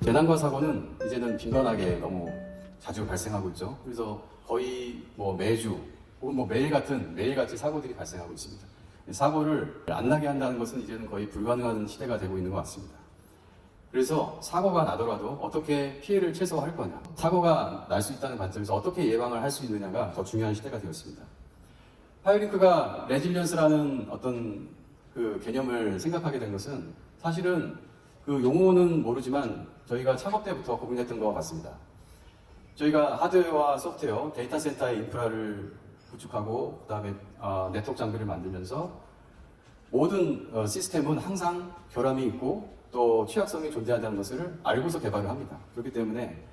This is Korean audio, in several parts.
재난과 사고는 이제는 빈번하게 너무 자주 발생하고 있죠. 그래서 거의 뭐 매주 혹은 뭐 매일같이 사고들이 발생하고 있습니다. 사고를 안 나게 한다는 것은 이제는 거의 불가능한 시대가 되고 있는 것 같습니다. 그래서 사고가 나더라도 어떻게 피해를 최소화할 거냐, 사고가 날 수 있다는 관점에서 어떻게 예방을 할 수 있느냐가 더 중요한 시대가 되었습니다. 파이어링크가 레질리언스라는 어떤 그 개념을 생각하게 된 것은 사실은 그 용어는 모르지만 저희가 창업 때부터 고민했던 것 같습니다. 저희가 하드웨어와 소프트웨어, 데이터 센터의 인프라를 구축하고 그 다음에 네트워크 장비를 만들면서 모든 시스템은 항상 결함이 있고 또 취약성이 존재한다는 것을 알고서 개발을 합니다. 그렇기 때문에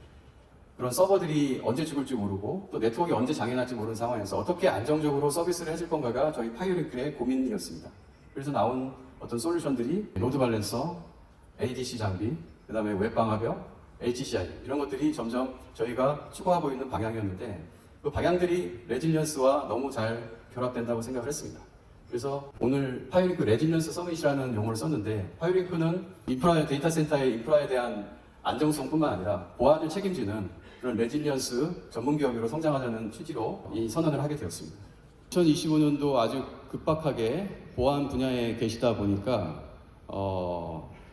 그런 서버들이 언제 죽을지 모르고 또 네트워크가 언제 장애날지 모르는 상황에서 어떻게 안정적으로 서비스를 해줄 건가가 저희 파이어링크의 고민이었습니다. 그래서 나온 어떤 솔루션들이 로드 밸런서, ADC 장비, 그 다음에 웹방화벽, HCI 이런 것들이 점점 저희가 추구하고 있는 방향이었는데 그 방향들이 레질리언스와 너무 잘 결합된다고 생각을 했습니다. 그래서 오늘 파이어링크 레질리언스 서밋이라는 용어를 썼는데 파이어링크는 데이터 센터의 인프라에 대한 안정성뿐만 아니라 보안을 책임지는 그런 레질리언스 전문 기업으로 성장하자는 취지로 이 선언을 하게 되었습니다. 2025년도 아주 급박하게 보안 분야에 계시다 보니까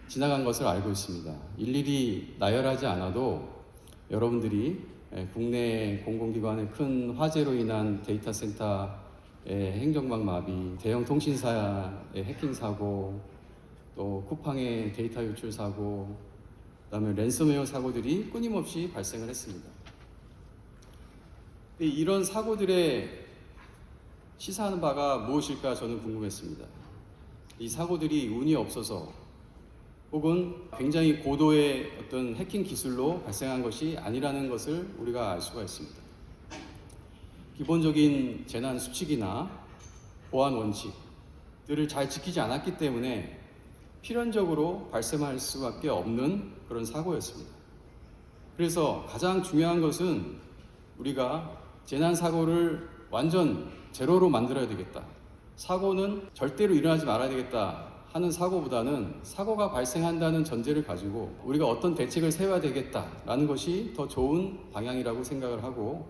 지나간 것을 알고 있습니다. 일일이 나열하지 않아도 여러분들이 국내 공공기관의 큰 화재로 인한 데이터 센터의 행정망 마비, 대형 통신사의 해킹 사고, 또 쿠팡의 데이터 유출 사고, 그다음에 랜섬웨어 사고들이 끊임없이 발생을 했습니다. 이런 사고들의 시사하는 바가 무엇일까 저는 궁금했습니다. 이 사고들이 운이 없어서 혹은 굉장히 고도의 어떤 해킹 기술로 발생한 것이 아니라는 것을 우리가 알 수가 있습니다. 기본적인 재난 수칙이나 보안 원칙들을 잘 지키지 않았기 때문에 필연적으로 발생할 수밖에 없는 그런 사고였습니다. 그래서 가장 중요한 것은 우리가 재난 사고를 완전 제로로 만들어야 되겠다. 사고는 절대로 일어나지 말아야 되겠다 하는 사고보다는 사고가 발생한다는 전제를 가지고 우리가 어떤 대책을 세워야 되겠다라는 것이 더 좋은 방향이라고 생각을 하고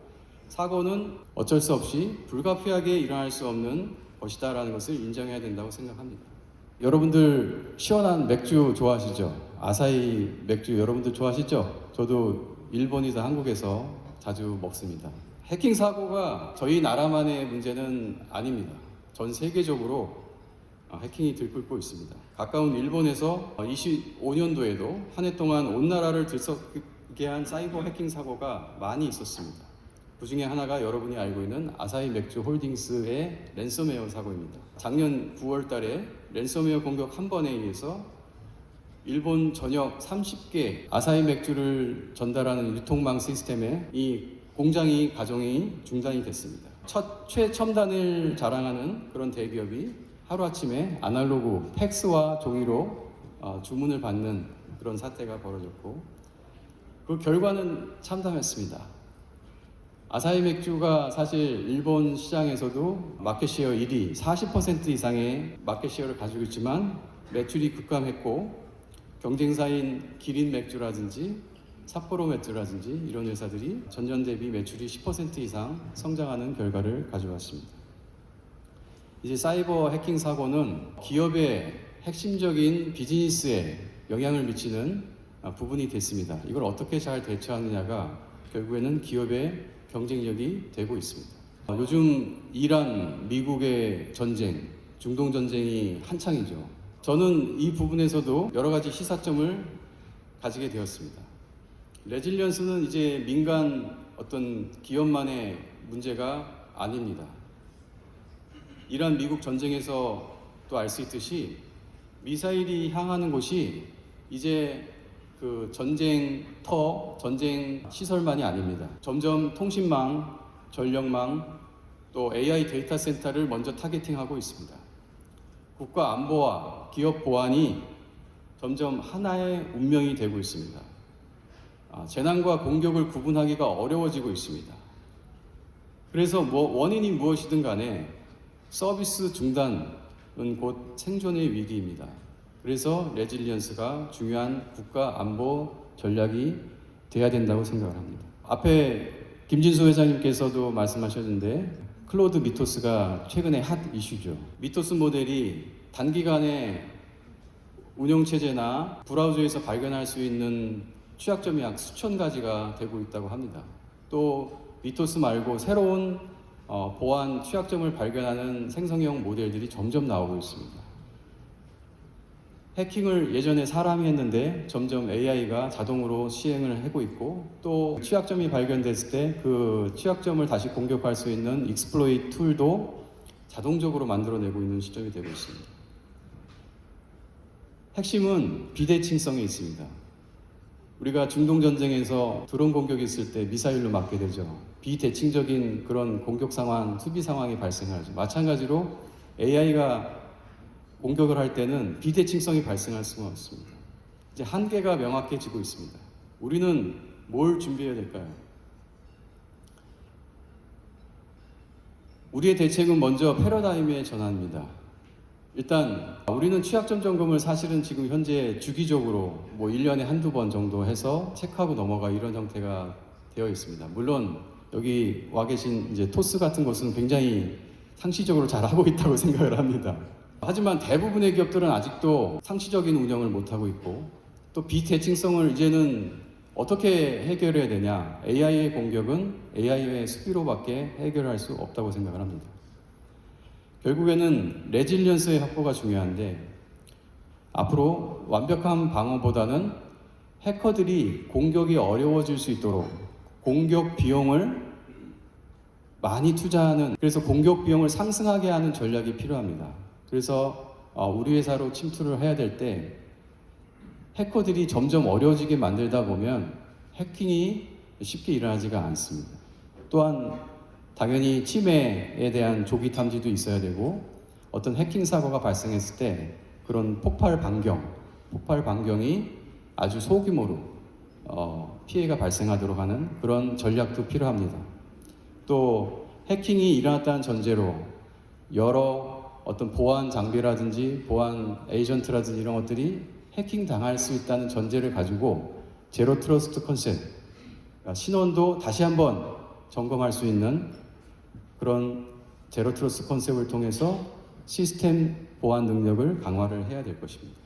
사고는 어쩔 수 없이 불가피하게 일어날 수 없는 것이다라는 것을 인정해야 된다고 생각합니다. 여러분들 시원한 맥주 좋아하시죠? 아사히 맥주 여러분들 좋아하시죠? 저도 일본이나 한국에서 자주 먹습니다. 해킹 사고가 저희 나라만의 문제는 아닙니다. 전 세계적으로 해킹이 들끓고 있습니다. 가까운 일본에서 25년도에도 한 해 동안 온 나라를 들썩게 한 사이버 해킹 사고가 많이 있었습니다. 그 중에 하나가 여러분이 알고 있는 아사히 맥주 홀딩스의 랜섬웨어 사고입니다. 작년 9월 달에 랜섬웨어 공격 한 번에 의해서 일본 전역 30개 아사히 맥주를 전달하는 유통망 시스템에 이 가동이 중단이 됐습니다. 최첨단을 자랑하는 그런 대기업이 하루아침에 아날로그 팩스와 종이로 주문을 받는 그런 사태가 벌어졌고 그 결과는 참담했습니다. 아사히 맥주가 사실 일본 시장에서도 마켓시어 1위, 40% 이상의 마켓시어를 가지고 있지만 매출이 급감했고 경쟁사인 기린 맥주라든지 삿포로 맥주라든지 이런 회사들이 전년 대비 매출이 10% 이상 성장하는 결과를 가져왔습니다. 이제 사이버 해킹 사고는 기업의 핵심적인 비즈니스에 영향을 미치는 부분이 됐습니다. 이걸 어떻게 잘 대처하느냐가 결국에는 기업의 경쟁력이 되고 있습니다. 요즘 이란, 미국의 전쟁, 중동 전쟁이 한창이죠. 저는 이 부분에서도 여러 가지 시사점을 가지게 되었습니다. 레질리언스는 이제 민간 어떤 기업만의 문제가 아닙니다. 이란, 미국 전쟁에서 또 알 수 있듯이 미사일이 향하는 곳이 이제 그 전쟁터, 전쟁 시설만이 아닙니다. 점점 통신망, 전력망, 또 AI 데이터 센터를 먼저 타겟팅하고 있습니다. 국가 안보와 기업 보안이 점점 하나의 운명이 되고 있습니다. 재난과 공격을 구분하기가 어려워지고 있습니다. 그래서 원인이 무엇이든 간에 서비스 중단은 곧 생존의 위기입니다. 그래서 레질리언스가 중요한 국가 안보 전략이 돼야 된다고 생각을 합니다. 앞에 김진수 회장님께서도 말씀하셨는데 클로드 미토스가 최근에 핫 이슈죠. 미토스 모델이 단기간에 운영체제나 브라우저에서 발견할 수 있는 취약점이 약 수천 가지가 되고 있다고 합니다. 또 미토스 말고 새로운 보안 취약점을 발견하는 생성형 모델들이 점점 나오고 있습니다. 해킹을 예전에 사람이 했는데 점점 AI가 자동으로 시행을 하고 있고, 또 취약점이 발견됐을 때 그 취약점을 다시 공격할 수 있는 익스플로이트 툴도 자동적으로 만들어내고 있는 시점이 되고 있습니다. 핵심은 비대칭성이 있습니다. 우리가 중동전쟁에서 드론 공격이 있을 때 미사일로 맞게 되죠. 비대칭적인 그런 공격 상황, 수비 상황이 발생하죠. 마찬가지로 AI가 공격을 할 때는 비대칭성이 발생할 수가 없습니다. 이제 한계가 명확해지고 있습니다. 우리는 뭘 준비해야 될까요? 우리의 대책은 먼저 패러다임의 전환입니다. 일단 우리는 취약점 점검을 사실은 지금 현재 주기적으로 1년에 한두 번 정도 해서 체크하고 넘어가 이런 형태가 되어 있습니다. 물론 여기 와 계신 이제 토스 같은 곳은 굉장히 상시적으로 잘하고 있다고 생각을 합니다. 하지만 대부분의 기업들은 아직도 상시적인 운영을 못하고 있고, 또 비대칭성을 이제는 어떻게 해결해야 되냐, AI의 공격은 AI의 수비로밖에 해결할 수 없다고 생각을 합니다. 결국에는 레질리언스의 확보가 중요한데, 앞으로 완벽한 방어보다는 해커들이 공격이 어려워질 수 있도록 공격 비용을 많이 투자하는, 그래서 공격 비용을 상승하게 하는 전략이 필요합니다. 그래서 우리 회사로 침투를 해야 될 때 해커들이 점점 어려워지게 만들다 보면 해킹이 쉽게 일어나지가 않습니다. 또한 당연히 침해에 대한 조기 탐지도 있어야 되고, 어떤 해킹 사고가 발생했을 때 그런 폭발 반경이 아주 소규모로 피해가 발생하도록 하는 그런 전략도 필요합니다. 또 해킹이 일어났다는 전제로 여러 어떤 보안 장비라든지 보안 에이전트라든지 이런 것들이 해킹 당할 수 있다는 전제를 가지고 제로 트러스트 컨셉, 신원도 다시 한번 점검할 수 있는 그런 제로 트러스트 컨셉을 통해서 시스템 보안 능력을 강화를 해야 될 것입니다.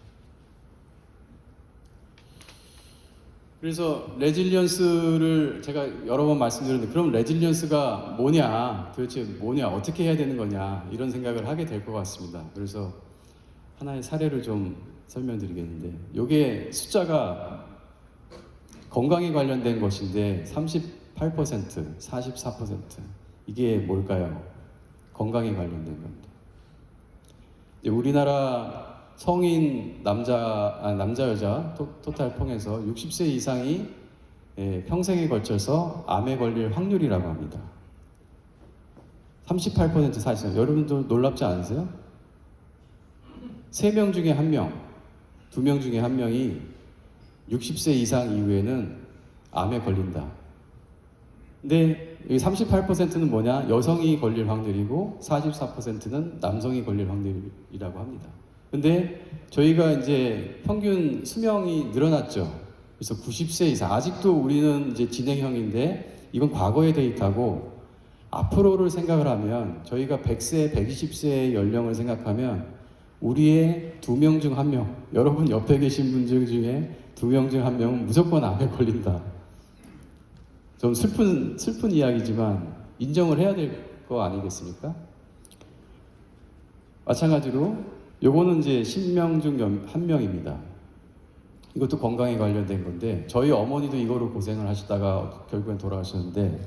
그래서 레질리언스를 제가 여러 번 말씀드렸는데, 그럼 레질리언스가 뭐냐, 도대체 뭐냐, 어떻게 해야 되는 거냐, 이런 생각을 하게 될 것 같습니다. 그래서 하나의 사례를 좀 설명드리겠는데, 이게 숫자가 건강에 관련된 것인데 38%, 44%, 이게 뭘까요? 건강에 관련된 겁니다. 우리나라 성인 남자 여자 토탈 통해서 60세 이상이 평생에 걸쳐서 암에 걸릴 확률이라고 합니다. 38% 44%. 여러분도 놀랍지 않으세요? 3명 중에 1명, 2명 중에 1명이 60세 이상 이후에는 암에 걸린다. 근데 여기 38%는 뭐냐? 여성이 걸릴 확률이고 44%는 남성이 걸릴 확률이라고 합니다. 근데 저희가 이제 평균 수명이 늘어났죠. 그래서 90세 이상, 아직도 우리는 이제 진행형인데 이건 과거의 데이터고, 앞으로를 생각을 하면 저희가 100세, 120세의 연령을 생각하면 우리의 2명 중 1명, 여러분 옆에 계신 분들 중에 2명 중 1명은 무조건 암에 걸린다. 좀 슬픈 이야기지만 인정을 해야 될 거 아니겠습니까? 마찬가지로 요거는 이제 10명 중 1명입니다. 이것도 건강에 관련된 건데, 저희 어머니도 이거로 고생을 하시다가 결국엔 돌아가셨는데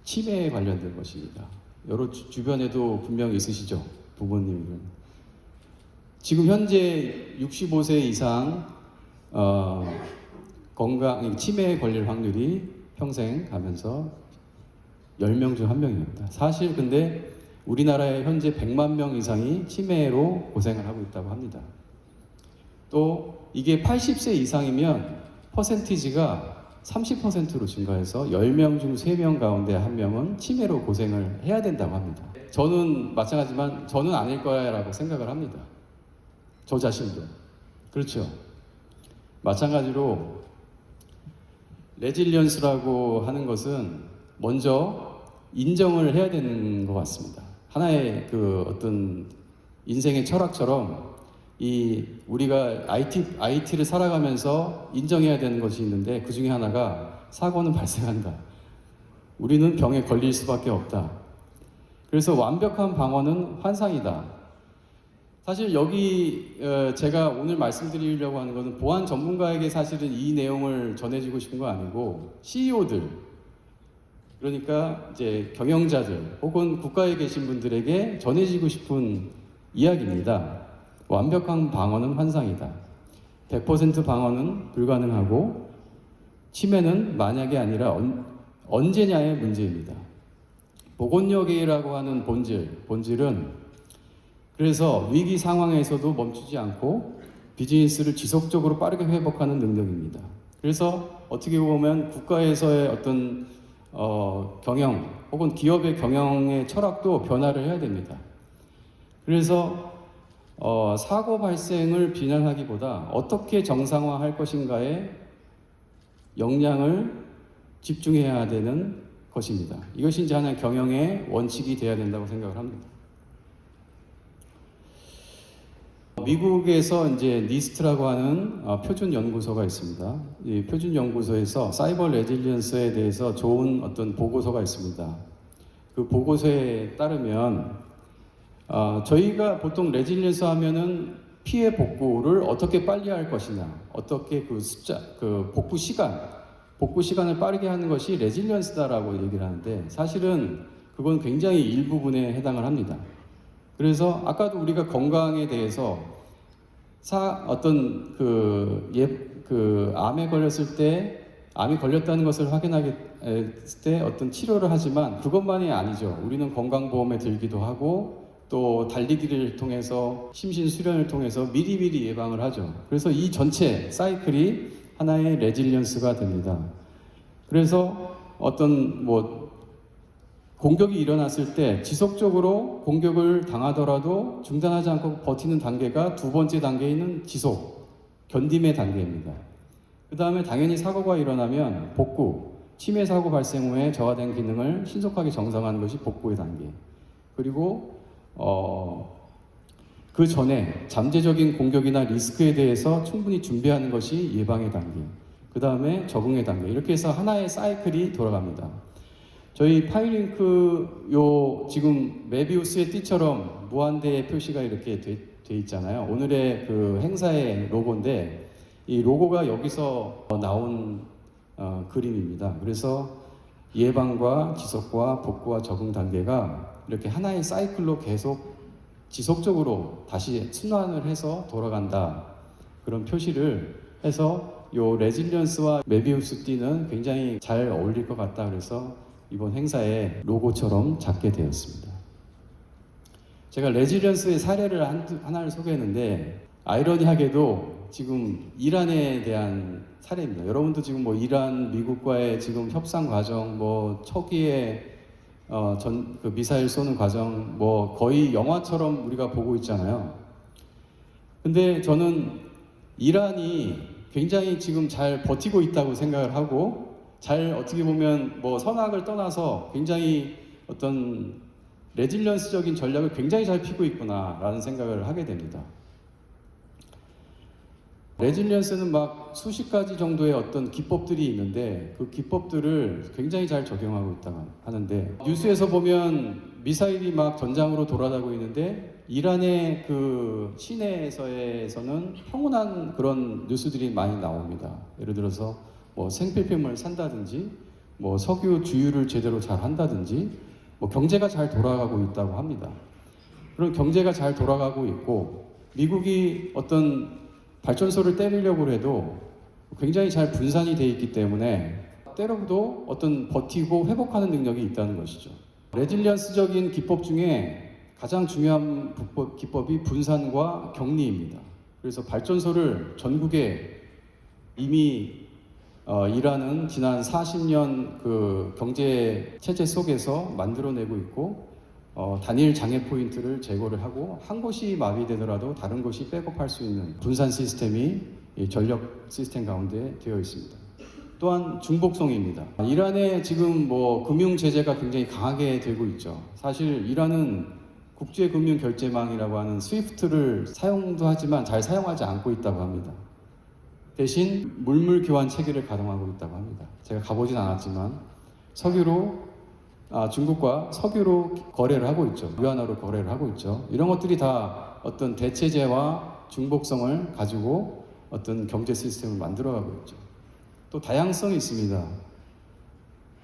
치매에 관련된 것입니다. 여러 주변에도 분명히 있으시죠, 부모님은. 지금 현재 65세 이상 치매에 걸릴 확률이 평생 가면서 10명 중 1명입니다. 사실 근데 우리나라에 현재 100만 명 이상이 치매로 고생을 하고 있다고 합니다. 또 이게 80세 이상이면 퍼센티지가 30%로 증가해서 10명 중 3명 가운데 1명은 치매로 고생을 해야 된다고 합니다. 저는 마찬가지지만 저는 아닐 거야라고 생각을 합니다. 저 자신도. 그렇죠. 마찬가지로 레질리언스라고 하는 것은 먼저 인정을 해야 되는 것 같습니다. 하나의 그 어떤 인생의 철학처럼 이 우리가 IT를 살아가면서 인정해야 되는 것이 있는데 그 중에 하나가 사고는 발생한다. 우리는 병에 걸릴 수밖에 없다. 그래서 완벽한 방어는 환상이다. 사실 여기 제가 오늘 말씀드리려고 하는 것은 보안 전문가에게 사실은 이 내용을 전해주고 싶은 거 아니고 CEO들, 그러니까 이제 경영자들 혹은 국가에 계신 분들에게 전해지고 싶은 이야기입니다. 완벽한 방어는 환상이다. 100% 방어는 불가능하고 치매는 만약이 아니라 언제냐의 문제입니다. 보건력이라고 하는 본질은 그래서 위기 상황에서도 멈추지 않고 비즈니스를 지속적으로 빠르게 회복하는 능력입니다. 그래서 어떻게 보면 국가에서의 어떤 경영 혹은 기업의 경영의 철학도 변화를 해야 됩니다. 그래서 사고 발생을 비난하기보다 어떻게 정상화할 것인가에 역량을 집중해야 되는 것입니다. 이것이 이제 하나의 경영의 원칙이 되어야 된다고 생각을 합니다. 미국에서 이제 니스트라고 하는 표준 연구소가 있습니다. 이 표준 연구소에서 사이버 레질리언스에 대해서 좋은 어떤 보고서가 있습니다. 그 보고서에 따르면 저희가 보통 레질리언스 하면은 피해 복구를 어떻게 빨리 할 것이냐, 어떻게 그 복구 시간을 빠르게 하는 것이 레질리언스다라고 얘기를 하는데 사실은 그건 굉장히 일부분에 해당을 합니다. 그래서 아까도 우리가 건강에 대해서 어떤 암에 걸렸을 때 암이 걸렸다는 것을 확인하게 했을 때 어떤 치료를 하지만 그것만이 아니죠. 우리는 건강보험에 들기도 하고 또 달리기를 통해서 심신수련을 통해서 미리미리 예방을 하죠. 그래서 이 전체 사이클이 하나의 레질리언스가 됩니다. 그래서 어떤 공격이 일어났을 때 지속적으로 공격을 당하더라도 중단하지 않고 버티는 단계가 두 번째 단계인 지속, 견딤의 단계입니다. 그 다음에 당연히 사고가 일어나면 복구, 치매 사고 발생 후에 저하된 기능을 신속하게 정상화하는 것이 복구의 단계. 그리고 그 전에 잠재적인 공격이나 리스크에 대해서 충분히 준비하는 것이 예방의 단계. 그 다음에 적응의 단계. 이렇게 해서 하나의 사이클이 돌아갑니다. 저희 파이링크 지금 메비우스의 띠처럼 무한대의 표시가 이렇게 돼 있잖아요. 오늘의 그 행사의 로고인데 이 로고가 여기서 나온 그림입니다. 그래서 예방과 지속과 복구와 적응 단계가 이렇게 하나의 사이클로 계속 지속적으로 다시 순환을 해서 돌아간다. 그런 표시를 해서 요 레질리언스와 메비우스 띠는 굉장히 잘 어울릴 것 같다. 그래서 이번 행사의 로고처럼 잡게 되었습니다. 제가 레질리언스의 사례를 하나를 소개했는데 아이러니하게도 지금 이란에 대한 사례입니다. 여러분도 지금 이란 미국과의 지금 협상 과정, 초기에 그 미사일 쏘는 과정, 거의 영화처럼 우리가 보고 있잖아요. 근데 저는 이란이 굉장히 지금 잘 버티고 있다고 생각을 하고 어떻게 보면 선악을 떠나서 굉장히 어떤 레질리언스적인 전략을 굉장히 잘 피고 있구나라는 생각을 하게 됩니다. 레질리언스는 수십 가지 정도의 어떤 기법들이 있는데 그 기법들을 굉장히 잘 적용하고 있다고 하는데 뉴스에서 보면 미사일이 전장으로 돌아다니고 있는데 이란의 그 시내에서는 평온한 그런 뉴스들이 많이 나옵니다. 예를 들어서 생필품을 산다든지 석유 주유를 제대로 잘 한다든지 경제가 잘 돌아가고 있다고 합니다. 그런 경제가 잘 돌아가고 있고 미국이 어떤 발전소를 때리려고 해도 굉장히 잘 분산이 되어 있기 때문에 때려도 어떤 버티고 회복하는 능력이 있다는 것이죠. 레질리언스적인 기법 중에 가장 중요한 기법이 분산과 격리입니다. 그래서 발전소를 전국에 이미 이란은 지난 40년 그 경제 체제 속에서 만들어내고 있고 단일 장애 포인트를 제거를 하고 한 곳이 마비되더라도 다른 곳이 백업할 수 있는 분산 시스템이 이 전력 시스템 가운데 되어 있습니다. 또한 중복성입니다. 이란의 지금 뭐 금융 제재가 굉장히 강하게 되고 있죠. 사실 이란은 국제금융결제망이라고 하는 스위프트를 사용도 하지만 잘 사용하지 않고 있다고 합니다. 대신 물물 교환 체계를 가동하고 있다고 합니다. 제가 가보진 않았지만 중국과 석유로 거래를 하고 있죠. 위안화로 거래를 하고 있죠. 이런 것들이 다 어떤 대체제와 중복성을 가지고 어떤 경제 시스템을 만들어가고 있죠. 또 다양성이 있습니다.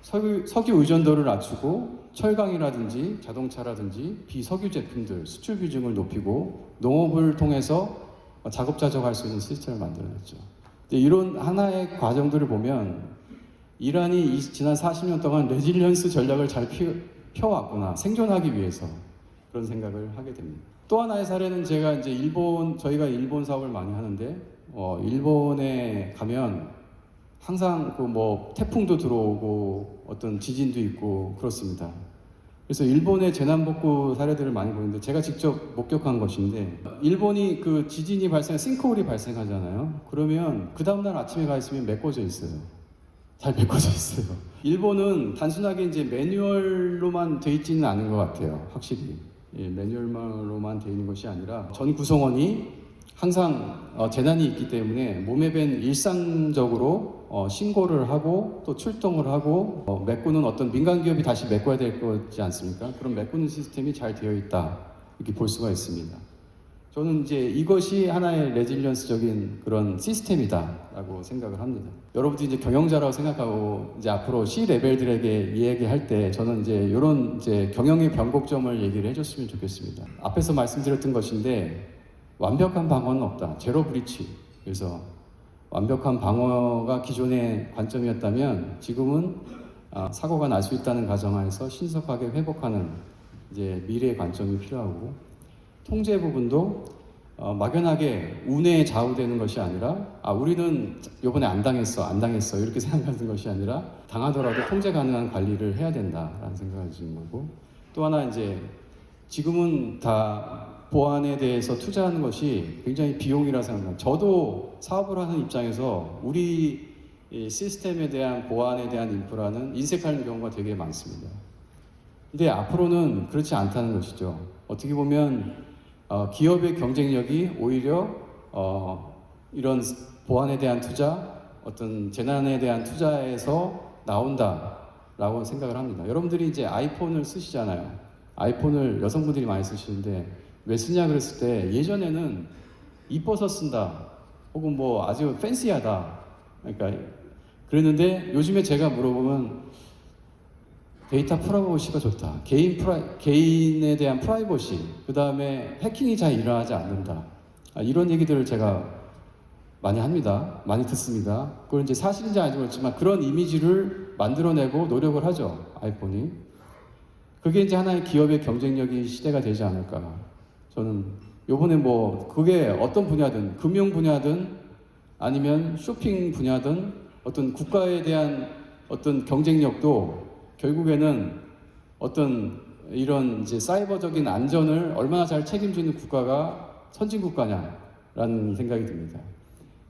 석유 의존도를 낮추고 철강이라든지 자동차라든지 비석유 제품들 수출 비중을 높이고 농업을 통해서 자급자족할 수 있는 시스템을 만들어냈죠. 이런 하나의 과정들을 보면 이란이 지난 40년 동안 레질리언스 전략을 잘 펴왔구나, 생존하기 위해서, 그런 생각을 하게 됩니다. 또 하나의 사례는 제가 이제 저희가 일본 사업을 많이 하는데 일본에 가면 항상 태풍도 들어오고 어떤 지진도 있고 그렇습니다. 그래서 일본의 재난복구 사례들을 많이 보는데 제가 직접 목격한 것인데, 일본이 그 지진이 싱크홀이 발생하잖아요. 그러면 그 다음날 아침에 가 있으면 메꿔져 있어요. 잘 메꿔져 있어요. 일본은 단순하게 이제 매뉴얼로만 돼 있지는 않은 것 같아요. 확실히. 매뉴얼로만 돼 있는 것이 아니라 전 구성원이 항상 재난이 있기 때문에 몸에 밴 일상적으로 신고를 하고 또 출동을 하고 메꾸는 어떤 민간 기업이 다시 메꿔야 될 거지 않습니까? 그런 메꾸는 시스템이 잘 되어 있다, 이렇게 볼 수가 있습니다. 저는 이제 이것이 하나의 레질리언스적인 그런 시스템이다라고 생각을 합니다. 여러분들이 이제 경영자라고 생각하고 이제 앞으로 C 레벨들에게 이야기할 때 저는 이제 이런 경영의 변곡점을 얘기를 해줬으면 좋겠습니다. 앞에서 말씀드렸던 것인데, 완벽한 방어는 없다. 제로 브리치. 그래서 완벽한 방어가 기존의 관점이었다면 지금은 사고가 날 수 있다는 가정하에서 신속하게 회복하는 이제 미래의 관점이 필요하고, 통제 부분도 막연하게 운에 좌우되는 것이 아니라 우리는 이번에 안 당했어 이렇게 생각하는 것이 아니라 당하더라도 통제 가능한 관리를 해야 된다라는 생각을 주는 거고, 또 하나 이제 지금은 다 보안에 대해서 투자하는 것이 굉장히 비용이라 생각합니다. 저도 사업을 하는 입장에서 우리 시스템에 대한 보안에 대한 인프라는 인색하는 경우가 되게 많습니다. 근데 앞으로는 그렇지 않다는 것이죠. 어떻게 보면 기업의 경쟁력이 오히려 이런 보안에 대한 투자, 어떤 재난에 대한 투자에서 나온다라고 생각을 합니다. 여러분들이 이제 아이폰을 쓰시잖아요. 아이폰을 여성분들이 많이 쓰시는데 왜 쓰냐 그랬을 때, 예전에는 이뻐서 쓴다 혹은 아주 팬시하다, 그러니까 그랬는데 요즘에 제가 물어보면 데이터 프라이버시가 좋다, 개인에 대한 프라이버시, 그 다음에 해킹이 잘 일어나지 않는다, 이런 얘기들을 제가 많이 합니다. 많이 듣습니다. 그걸 이제 사실인지 아닌지 모르지만 그런 이미지를 만들어내고 노력을 하죠, 아이폰이. 그게 이제 하나의 기업의 경쟁력이 시대가 되지 않을까. 저는 요번에 그게 어떤 분야든, 금융 분야든 아니면 쇼핑 분야든 어떤 국가에 대한 어떤 경쟁력도 결국에는 어떤 이런 이제 사이버적인 안전을 얼마나 잘 책임지는 국가가 선진국가냐라는 생각이 듭니다.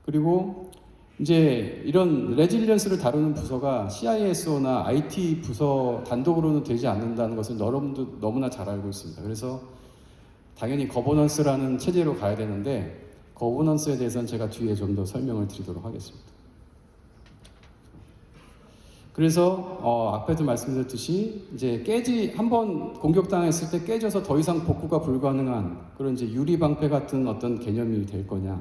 그리고 이제 이런 레질리언스를 다루는 부서가 CISO나 IT 부서 단독으로는 되지 않는다는 것을 여러분도 너무나 잘 알고 있습니다. 그래서 당연히 거버넌스라는 체제로 가야 되는데, 거버넌스에 대해서는 제가 뒤에 좀 더 설명을 드리도록 하겠습니다. 그래서 앞에도 말씀드렸듯이 이제 한번 공격당했을 때 깨져서 더 이상 복구가 불가능한 그런 이제 유리방패 같은 어떤 개념이 될 거냐,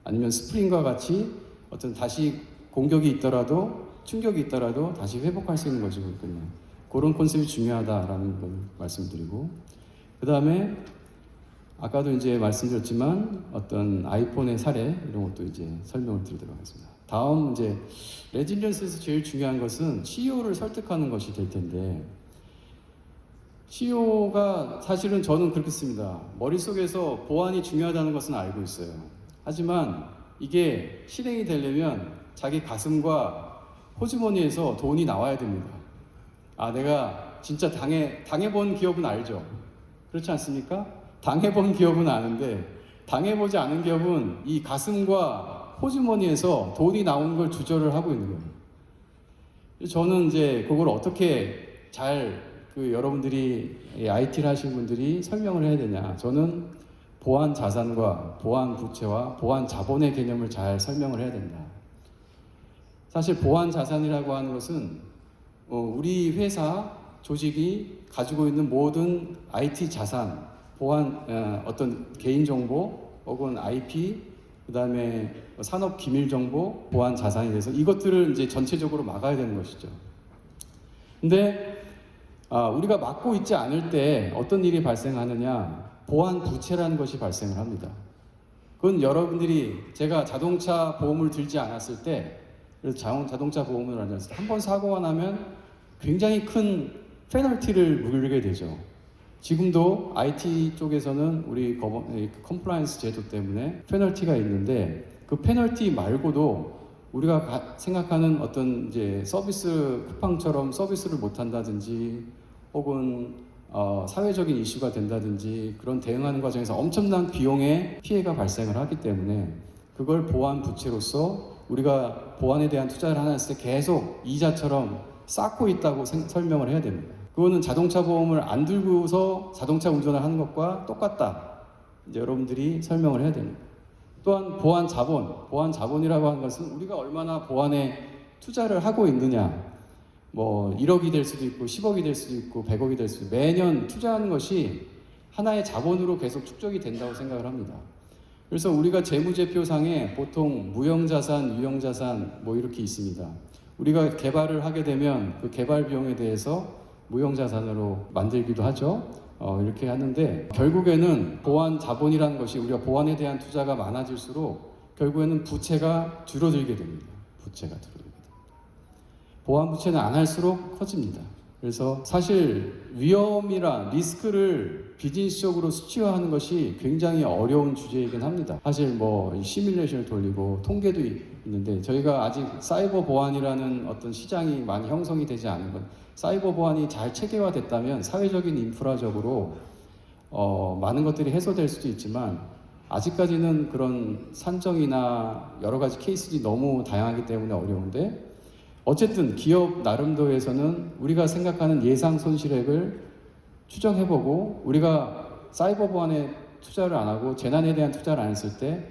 아니면 스프링과 같이 어떤 다시 공격이 있더라도, 충격이 있더라도 다시 회복할 수 있는 것이 있거든요. 그런 컨셉이 중요하다라는 걸 말씀드리고, 그 다음에 아까도 이제 말씀드렸지만 어떤 아이폰의 사례, 이런 것도 이제 설명을 드리도록 하겠습니다. 다음 이제 레질리언스에서 제일 중요한 것은 CEO를 설득하는 것이 될 텐데, CEO가 사실은 저는 그렇게 씁니다. 머릿속에서 보안이 중요하다는 것은 알고 있어요. 하지만 이게 실행이 되려면 자기 가슴과 호주머니에서 돈이 나와야 됩니다. 내가 진짜 당해본 기업은 알죠? 그렇지 않습니까? 당해본 기업은 아는데, 당해보지 않은 기업은 이 가슴과 호주머니에서 돈이 나오는 걸 주저를 하고 있는 거예요. 저는 이제 그걸 어떻게 잘 여러분들이 IT를 하시는 분들이 설명을 해야 되냐. 저는 보안 자산과 보안 부채와 보안 자본의 개념을 잘 설명을 해야 된다. 사실 보안 자산이라고 하는 것은 우리 회사 조직이 가지고 있는 모든 IT 자산, 보안 어떤 개인 정보 혹은 IP, 그다음에 산업 기밀 정보, 보안 자산에 대해서 이것들을 이제 전체적으로 막아야 되는 것이죠. 근데 우리가 막고 있지 않을 때 어떤 일이 발생하느냐? 보안 부채라는 것이 발생을 합니다. 그건 여러분들이 제가 자동차 보험을 들지 않았을 때, 그래서 자동차 보험을 안 했을 때 한 번 사고가 나면 굉장히 큰 페널티를 물게 되죠. 지금도 IT 쪽에서는 우리 컴플라이언스 제도 때문에 페널티가 있는데 그 페널티 말고도 우리가 생각하는 어떤 이제 서비스 쿠팡처럼 서비스를 못 한다든지 혹은 사회적인 이슈가 된다든지 그런 대응하는 과정에서 엄청난 비용의 피해가 발생을 하기 때문에 그걸 보안 부채로서 우리가 보안에 대한 투자를 하나 했을 때 계속 이자처럼 쌓고 있다고 설명을 해야 됩니다. 그거는 자동차 보험을 안 들고서 자동차 운전을 하는 것과 똑같다. 이제 여러분들이 설명을 해야 됩니다. 또한 보안 자본이라고 하는 것은 우리가 얼마나 보안에 투자를 하고 있느냐. 뭐 1억이 될 수도 있고 10억이 될 수도 있고 100억이 될 수도 있고 매년 투자하는 것이 하나의 자본으로 계속 축적이 된다고 생각을 합니다. 그래서 우리가 재무제표상에 보통 무형자산, 유형자산 뭐 이렇게 있습니다. 우리가 개발을 하게 되면 그 개발 비용에 대해서 무형자산으로 만들기도 하죠. 이렇게 하는데 결국에는 보안 자본이라는 것이 우리가 보안에 대한 투자가 많아질수록 결국에는 부채가 줄어들게 됩니다. 부채가 줄어들게 됩니다. 보안 부채는 안 할수록 커집니다. 그래서 사실 위험이나 리스크를 비즈니스적으로 수치화하는 것이 굉장히 어려운 주제이긴 합니다. 사실 뭐 시뮬레이션을 돌리고 통계도 있는데 저희가 아직 사이버 보안이라는 어떤 시장이 많이 형성이 되지 않은 것, 사이버 보안이 잘 체계화됐다면 사회적인 인프라적으로 많은 것들이 해소될 수도 있지만 아직까지는 그런 산정이나 여러 가지 케이스들이 너무 다양하기 때문에 어려운데 어쨌든 기업 나름대로에서는 우리가 생각하는 예상 손실액을 추정해보고 우리가 사이버 보안에 투자를 안 하고 재난에 대한 투자를 안 했을 때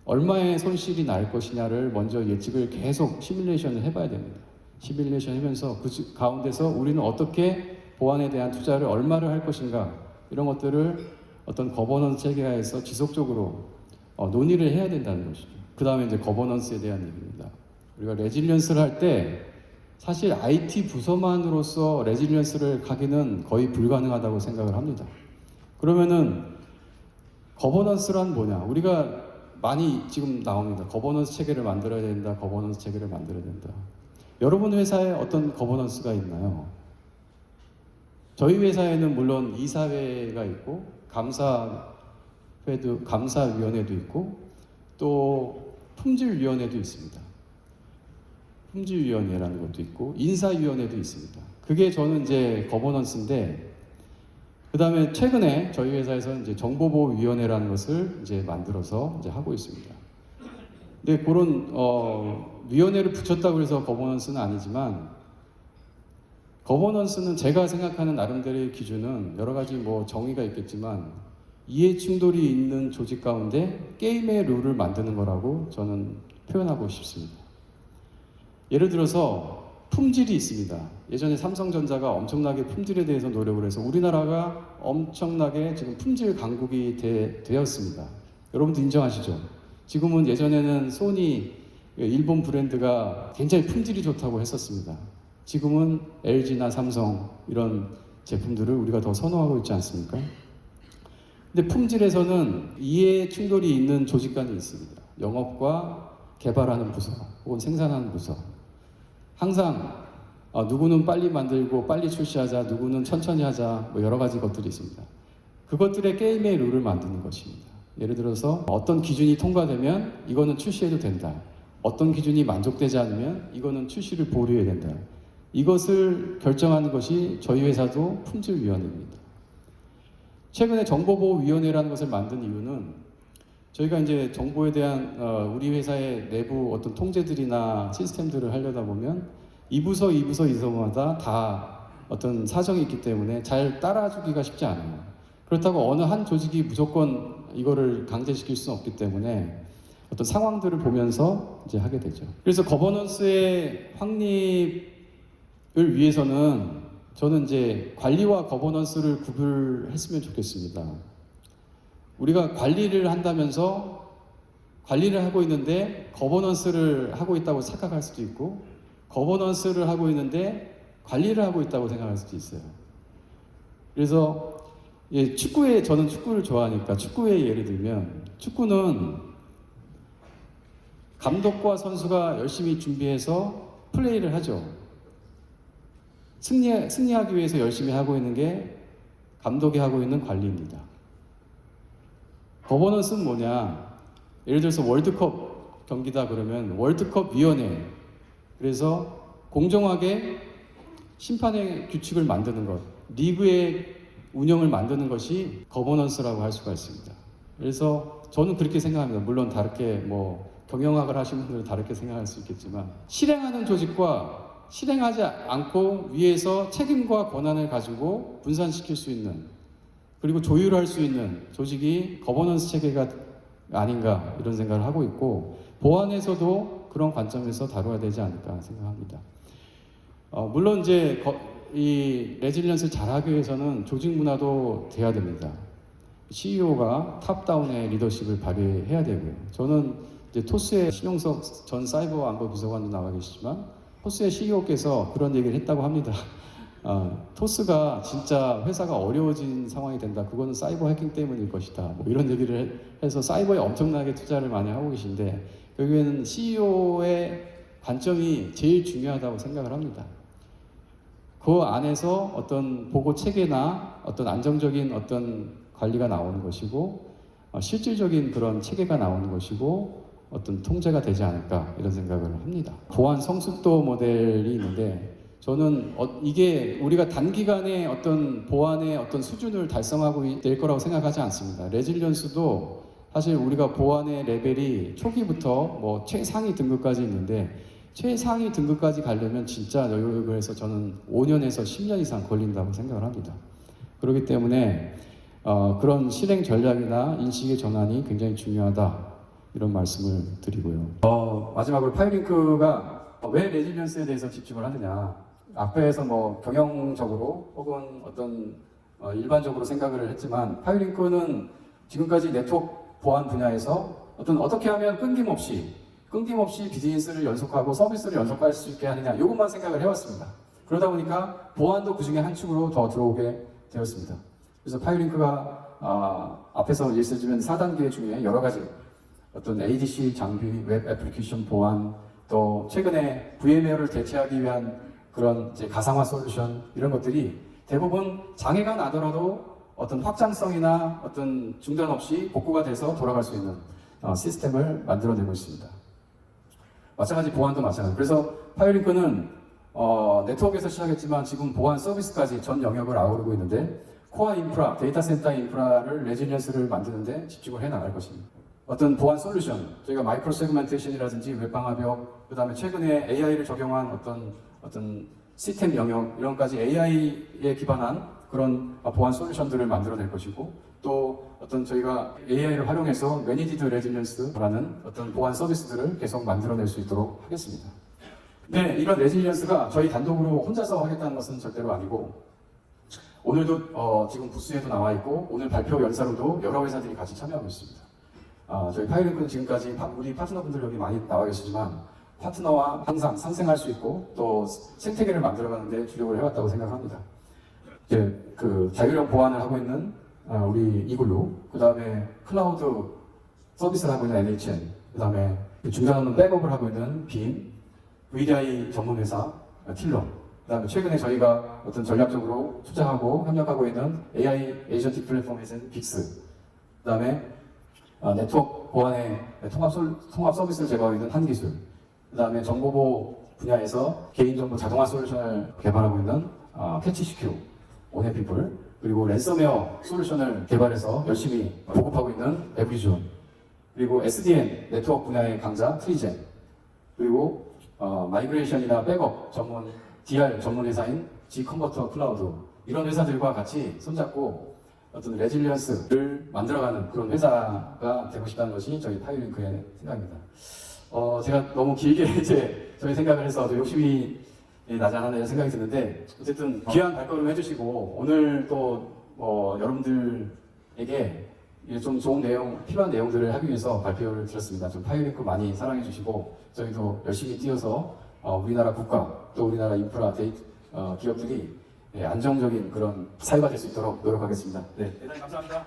얼마의 손실이 날 것이냐를 먼저 예측을 계속 시뮬레이션을 해봐야 됩니다. 시뮬레이션 하면서 그 가운데서 우리는 어떻게 보안에 대한 투자를 얼마를 할 것인가 이런 것들을 어떤 거버넌스 체계하에서 지속적으로 논의를 해야 된다는 것이죠. 그 다음에 이제 거버넌스에 대한 얘기입니다. 우리가 레질리언스를 할 때 사실 IT 부서만으로서 레질리언스를 하기는 거의 불가능하다고 생각을 합니다. 그러면은 거버넌스란 뭐냐? 우리가 많이 지금 나옵니다. 거버넌스 체계를 만들어야 된다. 거버넌스 체계를 만들어야 된다. 여러분 회사에 어떤 거버넌스가 있나요? 저희 회사에는 물론 이사회가 있고 감사위원회도 있고 또 품질위원회도 있습니다. 품질위원회라는 것도 있고 인사위원회도 있습니다. 그게 저는 이제 거버넌스인데 그 다음에 최근에 저희 회사에서 이제 정보보호위원회라는 것을 이제 만들어서 이제 하고 있습니다. 근데 그런 위원회를 붙였다고 해서 거버넌스는 아니지만 거버넌스는 제가 생각하는 나름대로의 기준은 여러 가지 뭐 정의가 있겠지만 이해 충돌이 있는 조직 가운데 게임의 룰을 만드는 거라고 저는 표현하고 싶습니다. 예를 들어서 품질이 있습니다. 예전에 삼성전자가 엄청나게 품질에 대해서 노력을 해서 우리나라가 엄청나게 지금 품질 강국이 되었습니다. 여러분도 인정하시죠? 지금은 예전에는 소니 일본 브랜드가 굉장히 품질이 좋다고 했었습니다. 지금은 LG나 삼성 이런 제품들을 우리가 더 선호하고 있지 않습니까? 근데 품질에서는 이해 충돌이 있는 조직 간이 있습니다. 영업과 개발하는 부서 혹은 생산하는 부서. 항상 누구는 빨리 만들고 빨리 출시하자, 누구는 천천히 하자, 뭐 여러 가지 것들이 있습니다. 그것들의 게임의 룰을 만드는 것입니다. 예를 들어서 어떤 기준이 통과되면 이거는 출시해도 된다. 어떤 기준이 만족되지 않으면 이거는 출시를 보류해야 된다. 이것을 결정하는 것이 저희 회사도 품질위원회입니다. 최근에 정보보호위원회라는 것을 만든 이유는 저희가 이제 정보에 대한 우리 회사의 내부 어떤 통제들이나 시스템들을 하려다 보면 이 부서마다 다 어떤 사정이 있기 때문에 잘 따라주기가 쉽지 않아요. 그렇다고 어느 한 조직이 무조건 이거를 강제시킬 수는 없기 때문에 어떤 상황들을 보면서 이제 하게 되죠. 그래서 거버넌스의 확립을 위해서는 저는 이제 관리와 거버넌스를 구별했으면 좋겠습니다. 우리가 관리를 한다면서 관리를 하고 있는데 거버넌스를 하고 있다고 착각할 수도 있고, 거버넌스를 하고 있는데 관리를 하고 있다고 생각할 수도 있어요. 그래서 저는 축구를 좋아하니까 축구의 예를 들면, 축구는 감독과 선수가 열심히 준비해서 플레이를 하죠. 승리하기 위해서 열심히 하고 있는 게 감독이 하고 있는 관리입니다. 거버넌스는 뭐냐? 예를 들어서 월드컵 경기다 그러면 월드컵 위원회, 그래서 공정하게 심판의 규칙을 만드는 것, 리그의 운영을 만드는 것이 거버넌스라고 할 수가 있습니다. 그래서 저는 그렇게 생각합니다. 물론 다르게 경영학을 하시는 분들은 다르게 생각할 수 있겠지만, 실행하는 조직과 실행하지 않고 위에서 책임과 권한을 가지고 분산시킬 수 있는, 그리고 조율할 수 있는 조직이 거버넌스 체계가 아닌가, 이런 생각을 하고 있고, 보안에서도 그런 관점에서 다뤄야 되지 않을까 생각합니다. 물론 이제 이 레질리언스를 잘하기 위해서는 조직 문화도 돼야 됩니다. CEO가 탑다운의 리더십을 발휘해야 되고요. 저는 이제 토스의 신용석 전 사이버 안보 비서관도 나와 계시지만, 토스의 CEO께서 그런 얘기를 했다고 합니다. 토스가 진짜 회사가 어려워진 상황이 된다. 그거는 사이버 해킹 때문일 것이다. 이런 얘기를 해서 사이버에 엄청나게 투자를 많이 하고 계신데, 결국에는 CEO의 관점이 제일 중요하다고 생각을 합니다. 그 안에서 어떤 보고 체계나 어떤 안정적인 어떤 관리가 나오는 것이고, 실질적인 그런 체계가 나오는 것이고, 어떤 통제가 되지 않을까, 이런 생각을 합니다. 보안 성숙도 모델이 있는데, 저는 이게 우리가 단기간에 어떤 보안의 어떤 수준을 달성하고 될 거라고 생각하지 않습니다. 레질리언스도 사실 우리가 보안의 레벨이 초기부터 최상위 등급까지 있는데, 최상위 등급까지 가려면 진짜 여유를 해서 저는 5년에서 10년 이상 걸린다고 생각을 합니다. 그렇기 때문에 그런 실행 전략이나 인식의 전환이 굉장히 중요하다, 이런 말씀을 드리고요. 마지막으로 파이어링크가 왜 레질리언스에 대해서 집중을 하느냐, 앞에서 경영적으로 혹은 어떤 일반적으로 생각을 했지만, 파이어링크는 지금까지 네트워크 보안 분야에서 어떻게 하면 끊김없이 비즈니스를 연속하고 서비스를 연속할 수 있게 하느냐, 이것만 생각을 해왔습니다. 그러다 보니까 보안도 그 중에 한 축으로 더 들어오게 되었습니다. 그래서 파이어링크가 앞에서 예를 들면 4단계 중에 여러 가지 어떤 ADC 장비, 웹 애플리케이션 보안, 또 최근에 VMware를 대체하기 위한 그런 이제 가상화 솔루션, 이런 것들이 대부분 장애가 나더라도 어떤 확장성이나 어떤 중단 없이 복구가 돼서 돌아갈 수 있는 시스템을 만들어내고 있습니다. 마찬가지 보안도 마찬가지. 그래서 파이어링크는 네트워크에서 시작했지만 지금 보안 서비스까지 전 영역을 아우르고 있는데, 코어 인프라, 데이터 센터 인프라를 레질리언스를 만드는데 집중을 해 나갈 것입니다. 어떤 보안 솔루션, 저희가 마이크로 세그멘테이션이라든지 웹방화벽, 그 다음에 최근에 AI를 적용한 어떤 시스템 영역, 이런 까지 AI에 기반한 그런 보안 솔루션들을 만들어낼 것이고, 또 어떤 저희가 AI를 활용해서 매니지드 레질리언스라는 어떤 보안 서비스들을 계속 만들어낼 수 있도록 하겠습니다. 네, 이런 레질리언스가 저희 단독으로 혼자서 하겠다는 것은 절대로 아니고, 오늘도 지금 부스에도 나와 있고, 오늘 발표 연사로도 여러 회사들이 같이 참여하고 있습니다. 저희 파이어링크는 지금까지 우리 파트너분들 여기 많이 나와 계시지만, 파트너와 항상 상생할 수 있고 또 생태계를 만들어가는데 주력을 해왔다고 생각합니다. 이제 그 자율형 보안을 하고 있는 우리 이글루, 그 다음에 클라우드 서비스를 하고 있는 NHN, 그 다음에 중간하는 백업을 하고 있는 빔, VDI 전문 회사 틸러, 그 다음에 최근에 저희가 어떤 전략적으로 투자하고 협력하고 있는 AI 에이전틱 플랫폼 회사인 빅스, 그 다음에 네트워크 보안의 통합 서비스를 제공하고 있는 한기술, 그 다음에 정보보호 분야에서 개인정보 자동화 솔루션을 개발하고 있는 캐치시큐, 온해피플, 그리고 랜섬웨어 솔루션을 개발해서 열심히 보급하고 있는 에브리존, 그리고 SDN 네트워크 분야의 강자 트리젠, 그리고 마이그레이션이나 백업 전문 DR 전문 회사인 G컨버터 클라우드 이런 회사들과 같이 손잡고 어떤 레질리언스를 만들어가는 그런 회사가 되고 싶다는 것이 저희 파이어링크의 생각입니다. 제가 너무 길게 이제 저희 생각을 해서 좀 욕심이 나지 않았나 생각이 드는데 어쨌든 귀한 발걸음 해주시고 오늘 또 여러분들에게 좀 좋은 내용, 필요한 내용들을 하기 위해서 발표를 드렸습니다. 좀 파이어링크 많이 사랑해 주시고 저희도 열심히 뛰어서 우리나라 국가 또 우리나라 인프라 기업들이 안정적인 그런 사회가 될 수 있도록 노력하겠습니다. 네, 대단히 감사합니다.